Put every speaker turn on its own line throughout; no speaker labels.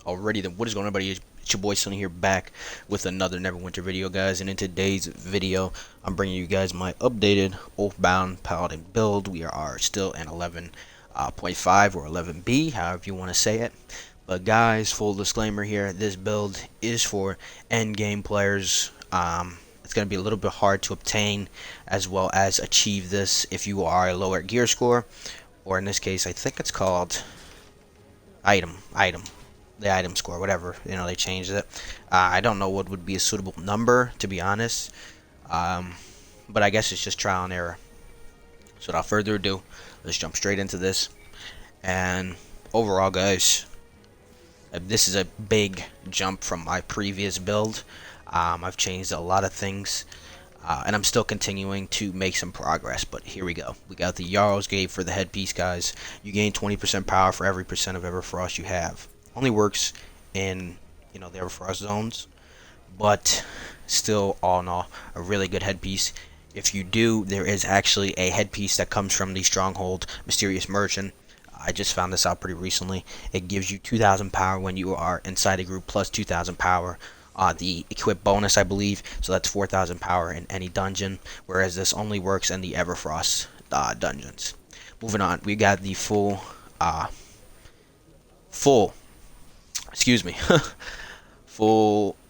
Already, then what is going on, everybody? It's your boy Sonny here, back with another Neverwinter video, guys. And in today's video, I'm bringing you guys my updated OathBound Paladin build. We are still in 11.5 or 11B, however you want to say it. But guys, full disclaimer here: this build is for end game players. It's going to be a little bit hard to obtain as well as achieve this if you are a lower gear score, or in this case, I think it's called item the item score, whatever, they changed it. I don't know what would be a suitable number, to be honest, but I guess it's just trial and error. So without further ado, let's jump straight into this. And overall, guys, this is a big jump from my previous build. I've changed a lot of things, and I'm still continuing to make some progress, but here we go. We got the Jarl's Gate for the headpiece, guys. You gain 20% power for every percent of Everfrost you have. Only works in, the Everfrost zones, but still, all in all, a really good headpiece. If you do, there is actually a headpiece that comes from the Stronghold Mysterious Merchant. I just found this out pretty recently. It gives you 2,000 power when you are inside a group, plus 2,000 power. The equip bonus, I believe, so that's 4,000 power in any dungeon, whereas this only works in the Everfrost dungeons. Moving on, we got the full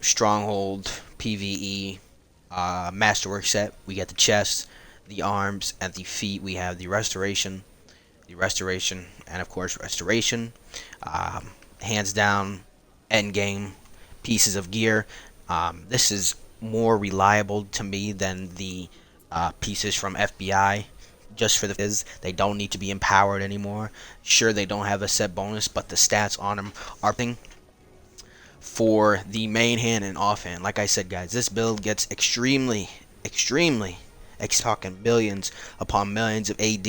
Stronghold PvE Masterwork set. We get the chest, the arms, and the feet. We have the restoration, and of course restoration. Hands down, end game pieces of gear. This is more reliable to me than the pieces from FBI, just for the they don't need to be empowered anymore. Sure, they don't have a set bonus, but the stats on them are thing. For the main hand and offhand, like I said, guys, this build gets extremely talking millions upon millions of AD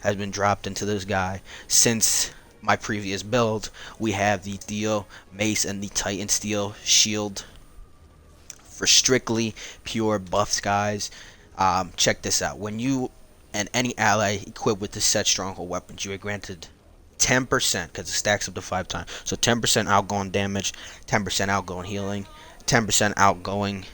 has been dropped into this guy since my previous build. We have the Theo Mace and the Titan Steel Shield for strictly pure buffs, guys. Check this out. When you and any ally equipped with the set Stronghold weapons, you are granted 10%, because it stacks up to 5 times. So 10% outgoing damage, 10% outgoing healing, 10% outgoing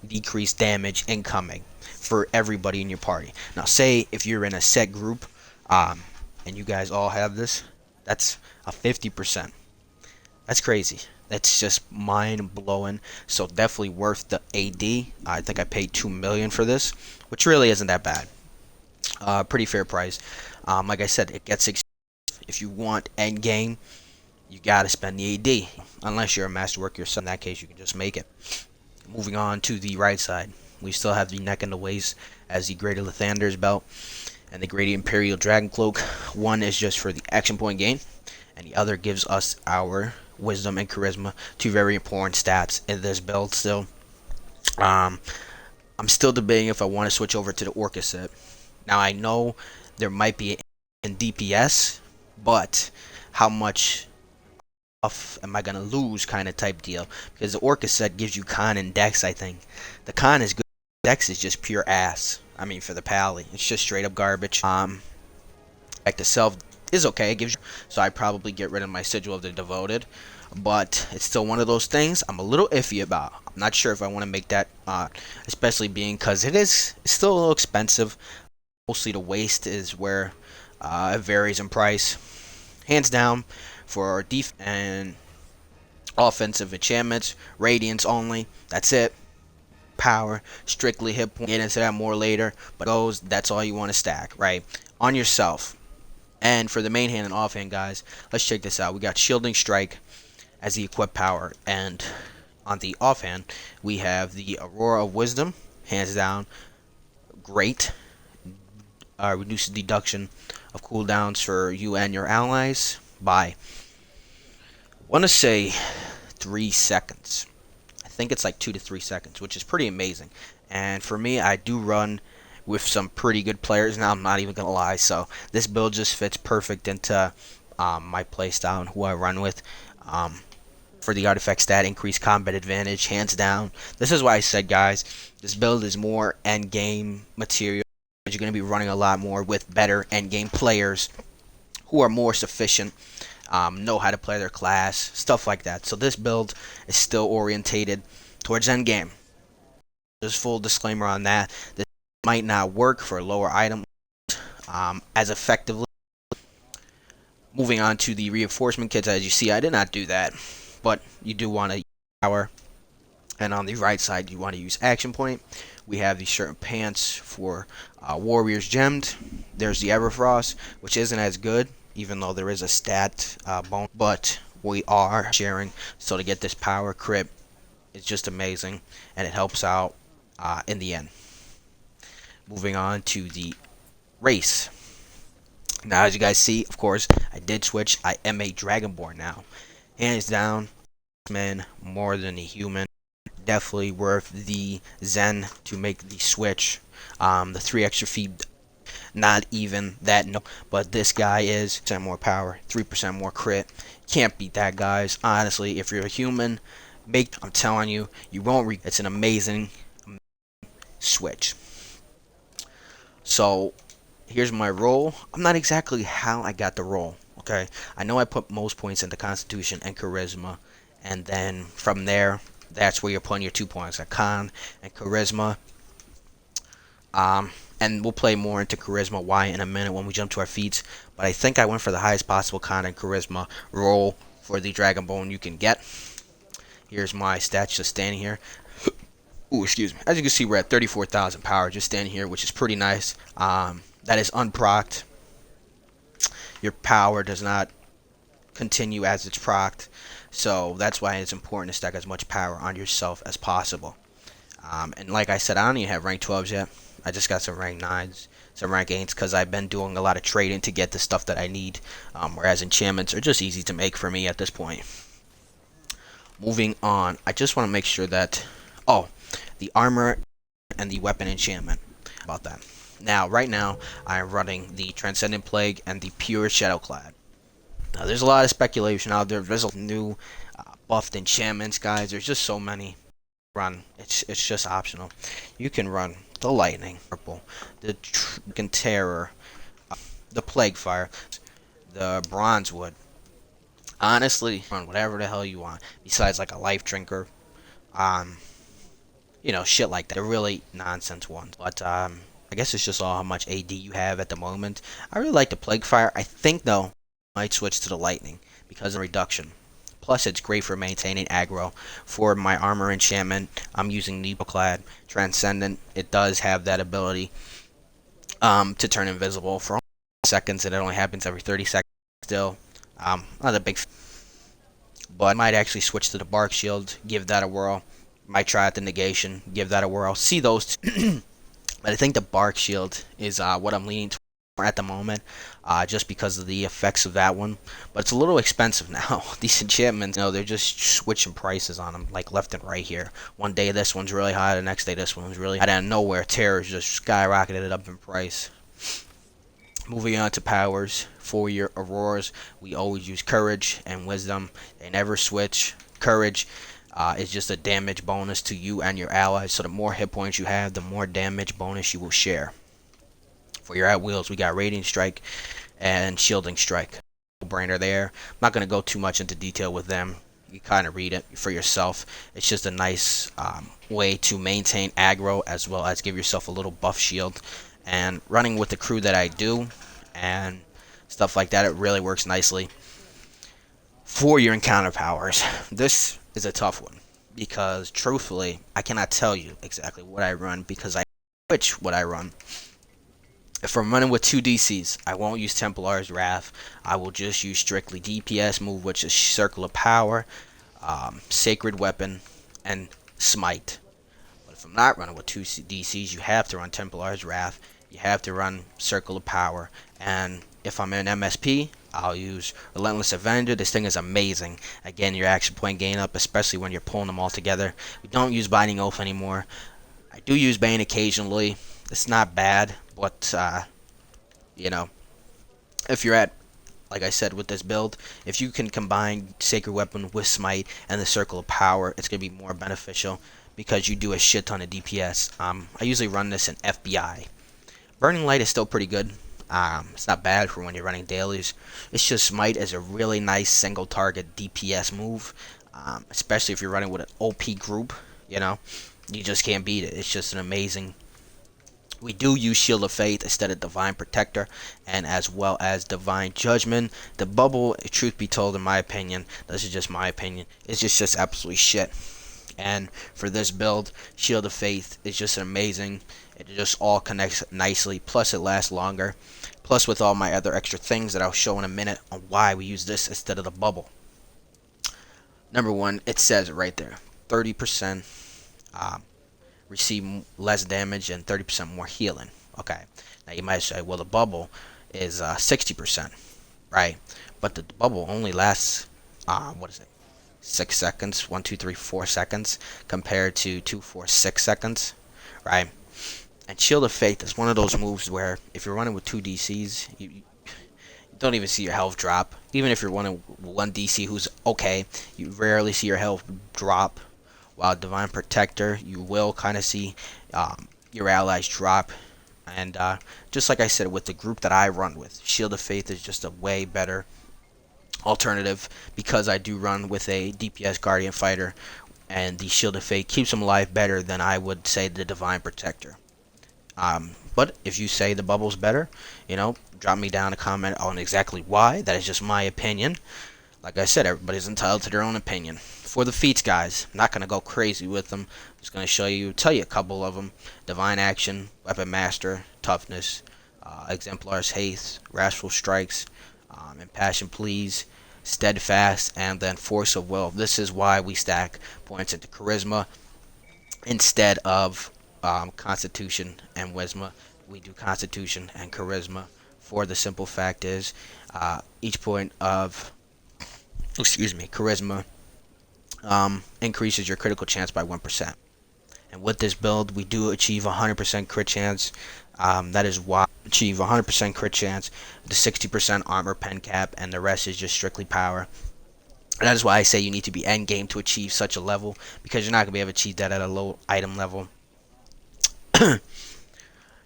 decreased damage incoming for everybody in your party. Now, say if you're in a set group, and you guys all have this, that's a 50%. That's crazy. That's just mind blowing. So definitely worth the AD. I think I paid 2 million for this, which really isn't that bad. Pretty fair price. Like I said, it gets if you want end game, you gotta spend the AD. Unless you're a masterwork yourself, in that case, you can just make it. Moving on to the right side, we still have the neck and the waist as the Greater Lathander's belt and the Greater Imperial Dragon Cloak. One is just for the action point gain, and the other gives us our wisdom and charisma, two very important stats in this build. Still, I'm still debating if I want to switch over to the Orca set. Now, I know there might be in DPS, but how much off am I gonna lose, kind of type deal, because the Orca set gives you con and dex. I think the con is good, dex is just pure ass. I mean, for the pally, it's just straight up garbage. Like the self is okay, it gives you, so I probably get rid of my Sigil of the Devoted, but it's still one of those things I'm a little iffy about. I'm not sure if I want to make that, especially being because it's still a little expensive. Mostly the waist is where it varies in price. Hands down, for def and offensive enchantments, radiance only. That's it. Power, strictly hit point. Get into that more later, but that's all you want to stack, right? On yourself. And for the main hand and offhand, guys, let's check this out. We got Shielding Strike as the equip power, and on the offhand, we have the Aurora of Wisdom. Hands down, great. Reduces deduction of cooldowns for you and your allies by, I want to say, 3 seconds. I think it's like 2 to 3 seconds, which is pretty amazing. And for me, I do run with some pretty good players now, I'm not even gonna lie, so this build just fits perfect into my playstyle and who I run with. For the artifact stat, increased combat advantage, hands down. This is why I said, guys, this build is more end game material. You're going to be running a lot more with better end game players who are more sufficient know how to play their class, stuff like that. So this build is still orientated towards endgame. Just full disclaimer on that. This might not work for lower item as effectively. Moving on to the reinforcement kits, as you see, I did not do that, but you do want to use power. And on the right side, you want to use action point. We have the shirt and pants for Warriors Gemmed. There's the Everfrost, which isn't as good, even though there is a stat bonus, but we are sharing. So to get this power crit, it's just amazing, and it helps out in the end. Moving on to the race. Now, as you guys see, of course, I did switch. I am a Dragonborn now. Hands down, man, more than a human. Definitely worth the Zen to make the switch. The 3 extra feet, not even that, no. But this guy is 10 more power, 3% more crit. Can't beat that, guys. Honestly, if you're a human, I'm telling you, you won't. It's an amazing switch. So here's my roll. I'm not exactly how I got the roll. Okay, I know I put most points into Constitution and Charisma, and then from there, that's where you're putting your 2 points at Con and Charisma. And we'll play more into Charisma why in a minute when we jump to our feats. But I think I went for the highest possible Con and Charisma roll for the Dragonborn you can get. Here's my stats just standing here. Ooh, excuse me. As you can see, we're at 34,000 power just standing here, which is pretty nice. That is unprocced. Your power does not continue as it's procced, so that's why it's important to stack as much power on yourself as possible. And like I said, I don't even have rank 12s yet. I just got some rank 9s, some rank 8s, because I've been doing a lot of trading to get the stuff that I need, whereas enchantments are just easy to make for me at this point. Moving on, I just want to make sure that, the armor and the weapon enchantment, about that. Now, right now, I'm running the Transcendent Plague and the Pure Shadowclad. Now, there's a lot of speculation out there. There's new buffed enchantments, guys. There's just so many. Run. It's just optional. You can run the Lightning, Purple, the Terror, the Plague Fire, the Bronzewood. Honestly, run whatever the hell you want. Besides, like a Life Drinker, shit like that. They're really nonsense ones. But I guess it's just all how much AD you have at the moment. I really like the Plague Fire. I think though, I might switch to the Lightning because of reduction. Plus, it's great for maintaining aggro. For my armor enchantment, I'm using Neverwinter Transcendent. It does have that ability to turn invisible for seconds, and it only happens every 30 seconds. Still, not a big, but I might actually switch to the Bark Shield, give that a whirl. Might try out the Negation, give that a whirl. See those two. But I think the Bark Shield is what I'm leaning toward at the moment, just because of the effects of that one. But it's a little expensive now. These enchantments, they're just switching prices on them, like left and right here. One day this one's really high, the next day this one's really high. Out of nowhere, Terror's just skyrocketed it up in price. Moving on to powers. For your Auroras, we always use Courage and Wisdom. They never switch. Courage is just a damage bonus to you and your allies. So the more hit points you have, the more damage bonus you will share. For your at wheels, we got Radiant Strike and Shielding Strike. No-brainer there. I'm not going to go too much into detail with them. You kind of read it for yourself. It's just a nice way to maintain aggro as well as give yourself a little buff shield. And running with the crew that I do and stuff like that, it really works nicely. For your encounter powers, this is a tough one because truthfully, I cannot tell you exactly what I run because I switch what I run. If I'm running with 2 DCs, I won't use Templar's Wrath. I will just use strictly DPS move, which is Circle of Power, Sacred Weapon, and Smite. But if I'm not running with 2 DCs, you have to run Templar's Wrath. You have to run Circle of Power. And if I'm in an MSP, I'll use Relentless Avenger. This thing is amazing. Again, your action point gain up, especially when you're pulling them all together. We don't use Binding Oath anymore. I do use Bane occasionally. It's not bad, but, if you're at, like I said, with this build, if you can combine Sacred Weapon with Smite and the Circle of Power, it's going to be more beneficial because you do a shit ton of DPS. I usually run this in FBI. Burning Light is still pretty good. It's not bad for when you're running dailies. It's just Smite is a really nice single target DPS move, especially if you're running with an OP group. You know, you just can't beat it. It's just an amazing. We do use Shield of Faith instead of Divine Protector, and as well as Divine Judgment. The bubble, truth be told, in my opinion, this is just my opinion, it's just absolutely shit. And for this build, Shield of Faith is just amazing. It just all connects nicely, plus it lasts longer. Plus with all my other extra things that I'll show in a minute on why we use this instead of the bubble. Number one, it says it right there. 30% receive less damage and 30% more healing. Okay, now you might say, well, the bubble is 60%, right? But the bubble only lasts, what is it? 6 seconds, 1, 2, 3, 4 seconds, compared to 2, 4, 6 seconds, right? And Shield of Faith is one of those moves where if you're running with 2 DCs, you don't even see your health drop. Even if you're running 1 DC who's okay, you rarely see your health drop. While Divine Protector, you will kind of see your allies drop. And just like I said, with the group that I run with, Shield of Faith is just a way better alternative because I do run with a DPS Guardian Fighter, and the Shield of Faith keeps them alive better than I would say the Divine Protector. But if you say the bubble's better, you know, drop me down a comment on exactly why. That is just my opinion. Like I said, everybody's entitled to their own opinion. For the feats, guys, I'm not going to go crazy with them. I'm just going to tell you a couple of them. Divine Action, Weapon Master, Toughness, Exemplar's Haste, Wrathful Strikes, Impassion Pleas, Steadfast, and then Force of Will. This is why we stack points into Charisma instead of Constitution and Wisma. We do Constitution and Charisma for the simple fact is each point of Charisma increases your critical chance by 1%. And with this build, we do achieve 100% crit chance. That is why we achieve 100% crit chance, the 60% armor pen cap, and the rest is just strictly power. And that is why I say you need to be end game to achieve such a level, because you're not going to be able to achieve that at a low item level.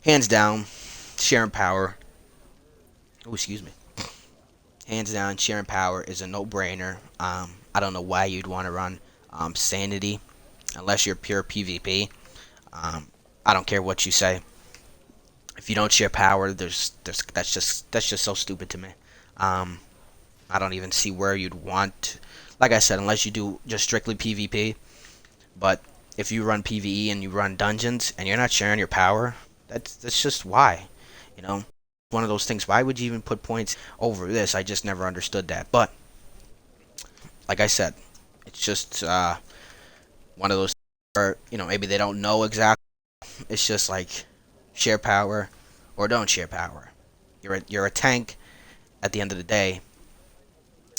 Hands down, sharing power. Oh, excuse me. Hands down, sharing power is a no-brainer. I don't know why you'd want to run Sanity unless you're pure PvP. I don't care what you say. If you don't share power, that's just so stupid to me. I don't even see where you'd want. Like I said, unless you do just strictly PvP. But if you run PvE and you run dungeons and you're not sharing your power, that's just why, you know. One of those things. Why would you even put points over this? I just never understood that. But like I said, it's just one of those where, you know, maybe they don't know exactly. It's just like share power or don't share power. You're a tank at the end of the day,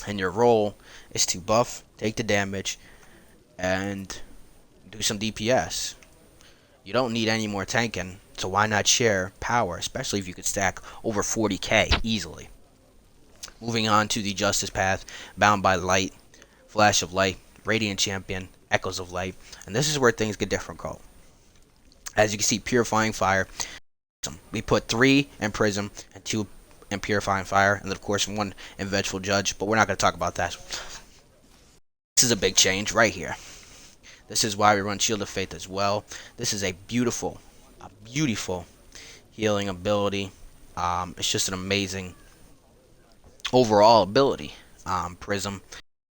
and your role is to buff, take the damage, and do some DPS. You don't need any more tanking, so why not share power, especially if you could stack over 40k easily. Moving on to the Justice Path, Bound by Light, Flash of Light, Radiant Champion, Echoes of Light, and this is where things get difficult. As you can see, Purifying Fire, we put 3 in Prism and 2 in Purifying Fire, and then of course 1 in Vengeful Judge, but we're not going to talk about that. This is a big change right here. This is why we run Shield of Faith as well. This is a beautiful healing ability. It's just an amazing overall ability. Prism.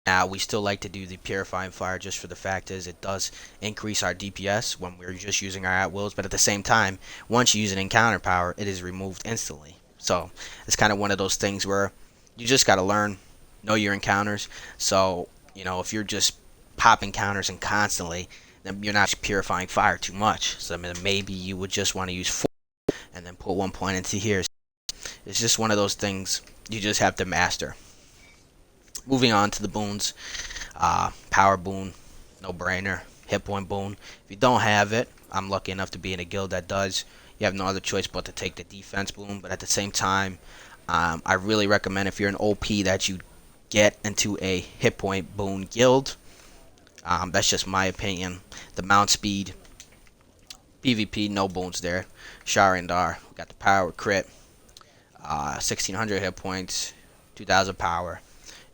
Now, we still like to do the Purifying Fire just for the fact is it does increase our DPS when we're just using our at-wills, but at the same time, once you use an encounter power, it is removed instantly. So, it's kind of one of those things where you just got to know your encounters. So, you know, if you're just popping counters and constantly, then you're not Purifying Fire too much. So, I mean, maybe you would just want to use 4 and then put 1 point into here. It's just one of those things you just have to master. Moving on to the boons. Power boon, no brainer. Hit point boon. If you don't have it, I'm lucky enough to be in a guild that does. You have no other choice but to take the defense boon. But at the same time, I really recommend if you're an OP that you get into a hit point boon guild. That's just my opinion. The mount speed, PvP, no boons there. Sharindar, got the power crit. 1600 hit points, 2000 power.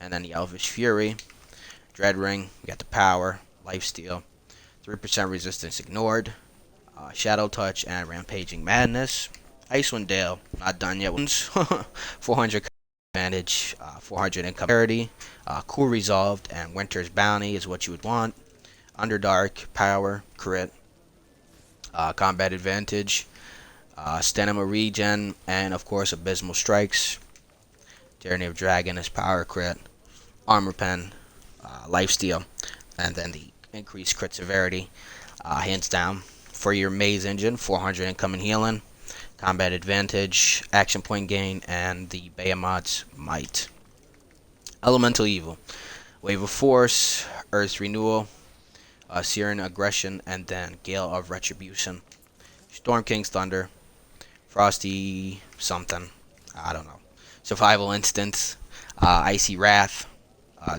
And then the Elvish Fury, Dread Ring, we got the power, Lifesteal, 3% resistance ignored, Shadow Touch, and Rampaging Madness. Icewind Dale, not done yet. 400 advantage, 400 income parity, Cool Resolved, and Winter's Bounty is what you would want. Underdark, power, crit, combat advantage, stamina regen, and of course Abysmal Strikes. Tyranny of Dragon is power, crit, armor pen, lifesteal, and then the increased crit severity. Hands down for your Maze Engine, 400 incoming healing, combat advantage, action point gain, and the Behemoth's Might. Elemental Evil, Wave of Force, Earth's Renewal, Syrian Aggression, and then Gale of Retribution. Storm King's Thunder, Frosty something, I don't know. Survival Instance, Icy Wrath,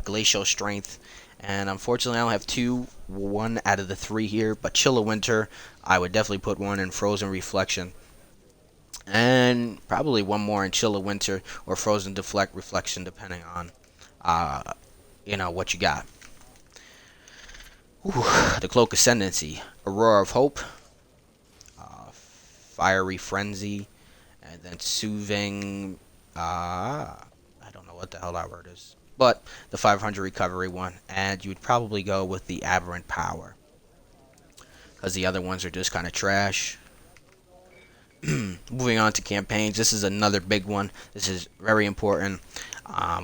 Glacial Strength, and unfortunately I only have one out of the 3 here, but Chill of Winter, I would definitely put one in Frozen Reflection, and probably one more in Chill of Winter or Frozen Reflection, depending on what you got. The Cloak Ascendancy, Aurora of Hope, Fiery Frenzy, and then Soothing, I don't know what the hell that word is, but the 500 recovery one, and you would probably go with the Aberrant Power, because the other ones are just kind of trash. Moving on to campaigns, this is another big one. This is very important.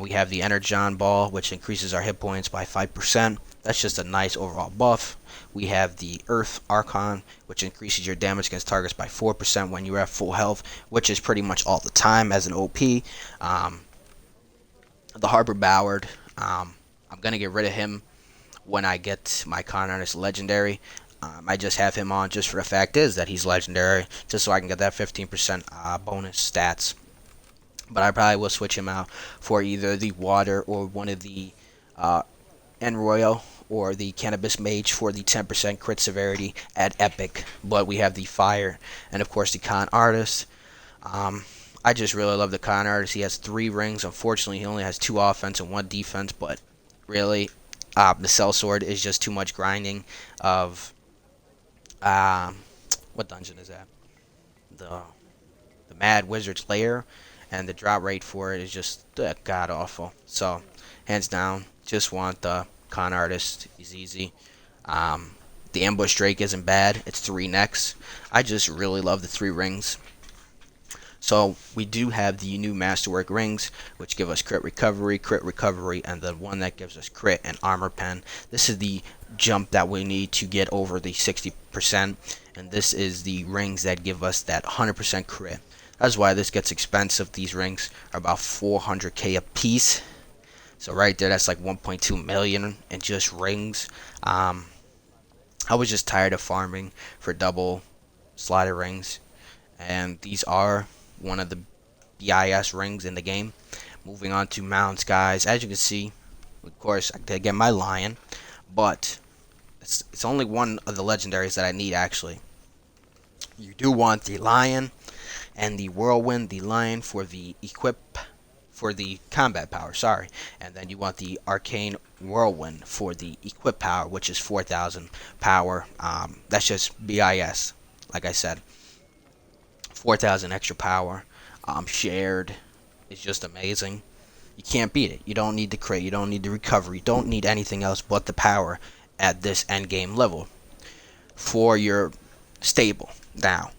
We have the Energon Ball, which increases our hit points by 5%. That's just a nice overall buff. We have the Earth Archon, which increases your damage against targets by 4% when you're at full health, which is pretty much all the time as an OP. The Harbor Ballard, I'm going to get rid of him when I get my Con Artist Legendary. I just have him on just for the fact is that he's legendary, just so I can get that 15% bonus stats. But I probably will switch him out for either the Water or one of the Enroyal or the Cannabis Mage for the 10% crit severity at Epic. But we have the Fire and of course the Con Artist. I just really love the Con Artist. He has 3 rings. Unfortunately, he only has 2 offense and 1 defense. But really, the Sellsword is just too much grinding of... what dungeon is that? The Mad Wizard's Lair, and the drop rate for it is just god awful. So, hands down, just want the Con Artist. He's easy. The Ambush Drake isn't bad. It's 3 necks. I just really love the 3 rings. So we do have the new Masterwork rings, which give us crit recovery, and the one that gives us crit and armor pen. This is the jump that we need to get over the 60%, and this is the rings that give us that 100% crit. That's why this gets expensive. These rings are about 400k a piece. So right there, that's like 1.2 million in just rings. I was just tired of farming for double slider rings, and these are one of the BIS rings in the game. Moving on to mounts, guys. As you can see, of course, I did get my lion, but it's only one of the legendaries that I need, actually. You do want the lion and the whirlwind. The lion for the combat power, sorry, and then you want the arcane whirlwind for the equip power, which is 4,000 power. That's just BIS, like I said. 4,000 extra power, shared, is just amazing. You can't beat it. You don't need the crit, you don't need the recovery, you don't need anything else but the power at this end game level. For your stable, now,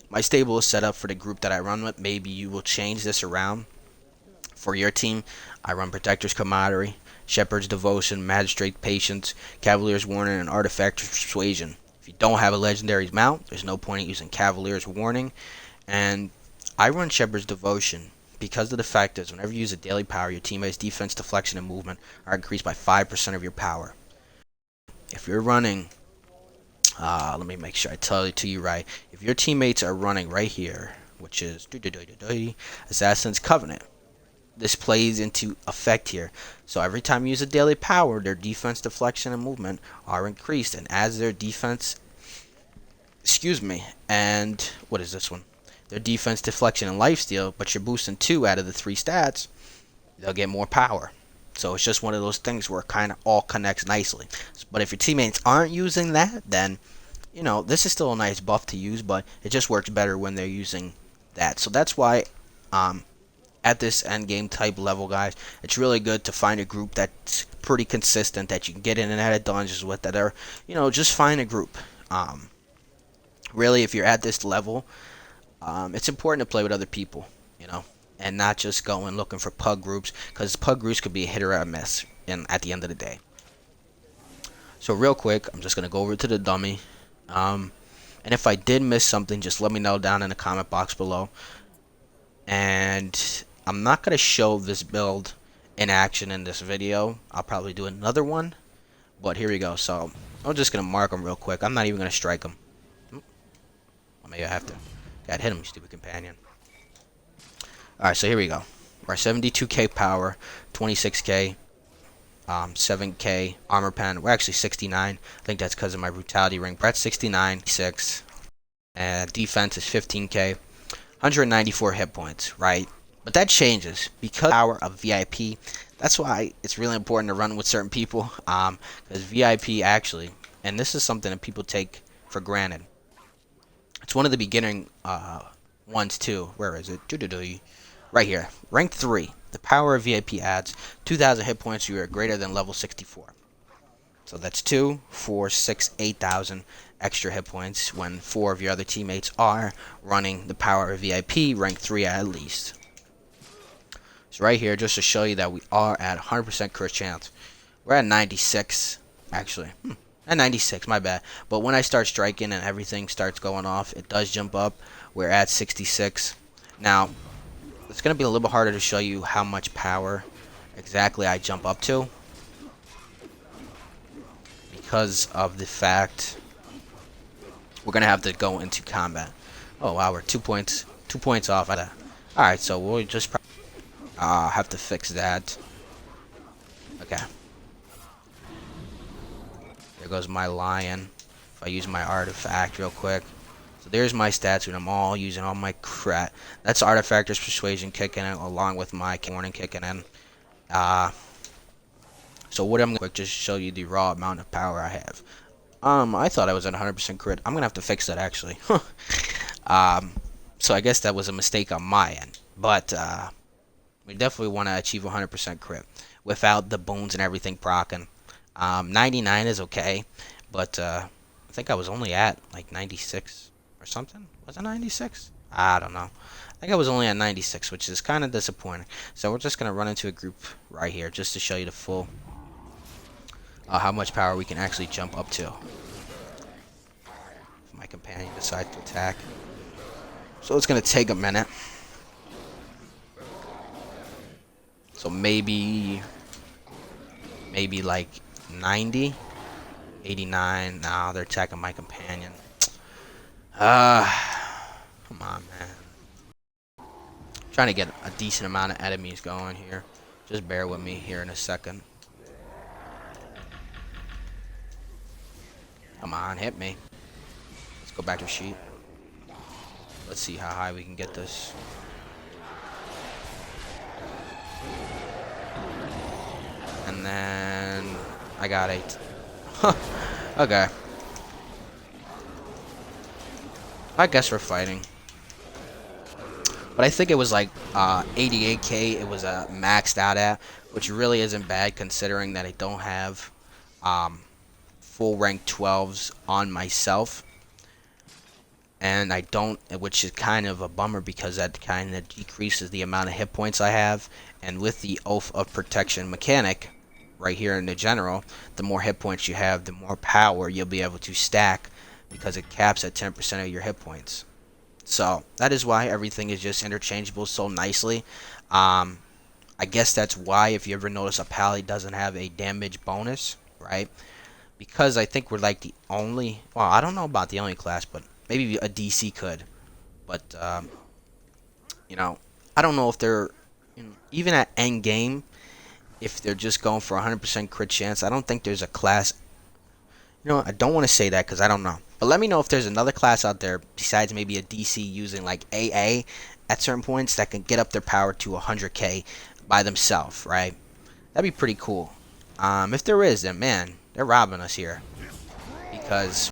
my stable is set up for the group that I run with. Maybe you will change this around for your team. I run Protector's Camaraderie, Shepherd's Devotion, Magistrate Patience, Cavalier's Warning, and Artifactor's Persuasion. If you don't have a legendary mount, there's no point in using Cavalier's Warning. And I run Shepherd's Devotion because of the fact is whenever you use a daily power, your teammates' defense, deflection, and movement are increased by 5% of your power. If you're running, let me make sure I tell it to you right. If your teammates are running right here, which is Assassin's Covenant, this plays into effect here. So every time you use a daily power, their defense, deflection, and movement are increased, and as their defense, and what is this one? their defense, deflection, and lifesteal, but you're boosting 2 out of the 3 stats, they'll get more power. So it's just one of those things where it kind of all connects nicely. But if your teammates aren't using that, then, you know, this is still a nice buff to use, but it just works better when they're using that. So that's why at this end game type level, guys, it's really good to find a group that's pretty consistent, that you can get in and out of dungeons with, that are, you know, just find a group. Really, if you're at this level, it's important to play with other people, you know, and not just go and looking for pug groups, because pug groups could be a hit or a miss at the end of the day. So real quick, I'm just going to go over to the dummy. And if I did miss something, just let me know down in the comment box below. And I'm not going to show this build in action in this video. I'll probably do another one. But here we go. So I'm just going to mark them real quick. I'm not even going to strike them. Maybe I have to. God, hit him, you stupid companion. Alright, so here we go. We're at 72k power, 26k, 7k armor pen. We're actually 69. I think that's because of my brutality ring. We're at 69, 6. And defense is 15k, 194 hit points, right? But that changes because power of VIP. That's why it's really important to run with certain people. Because VIP actually, and this is something that people take for granted. It's one of the beginning ones too. Where is it? Right here. Rank 3. The power of VIP adds 2,000 hit points. You are greater than level 64. So that's 2, 4, 6, 8,000 extra hit points when 4 of your other teammates are running the power of VIP rank 3 at least. So right here, just to show you that we are at 100% crit chance. We're at 96 actually. At 96, my bad. But when I start striking and everything starts going off, it does jump up. We're at 66. Now, it's going to be a little bit harder to show you how much power exactly I jump up to, because of the fact we're going to have to go into combat. Oh, wow, we're 2 points off. Alright, so we'll just have to fix that. Okay. There goes my lion. If I use my artifact real quick. So there's my stats, and I'm all using all my crap. That's Artifactor's Persuasion kicking in, along with my Warning kicking in. So what I'm going to just show you the raw amount of power I have. I thought I was at 100% crit. I'm going to have to fix that, actually. So I guess that was a mistake on my end. But we definitely want to achieve 100% crit without the boons and everything proccing. 99 is okay, but I think I was only at like 96 or something. Was it 96? I don't know. I think I was only at 96, which is kind of disappointing. So we're just going to run into a group right here just to show you the full how much power we can actually jump up to. If my companion decides to attack. So it's going to take a minute. So maybe like 90, 89. Nah, they're attacking my companion. Come on, man. Trying to get a decent amount of enemies going here. Just bear with me here in a second. Come on, hit me. Let's go back to sheet. Let's see how high we can get this. And then I got 8. Okay. I guess we're fighting. But I think it was like 88k it was maxed out at, which really isn't bad considering that I don't have full rank 12s on myself. And I don't, which is kind of a bummer because that kind of decreases the amount of hit points I have. And with the Oath of Protection mechanic right here in the general, the more hit points you have, the more power you'll be able to stack, because it caps at 10% of your hit points. So that is why everything is just interchangeable so nicely. I guess that's why, if you ever notice, a Paladin doesn't have a damage bonus, right? Because I think we're like the only, well, I don't know about the only class, but maybe a DC could. But you know, I don't know if they're, you know, even at end game, if they're just going for 100% crit chance. I don't think there's a class, You know, I don't want to say that because I don't know. But let me know if there's another class out there besides maybe a DC using like AA at certain points that can get up their power to 100k by themselves, right? That'd be pretty cool. If there is, then man, they're robbing us here. Because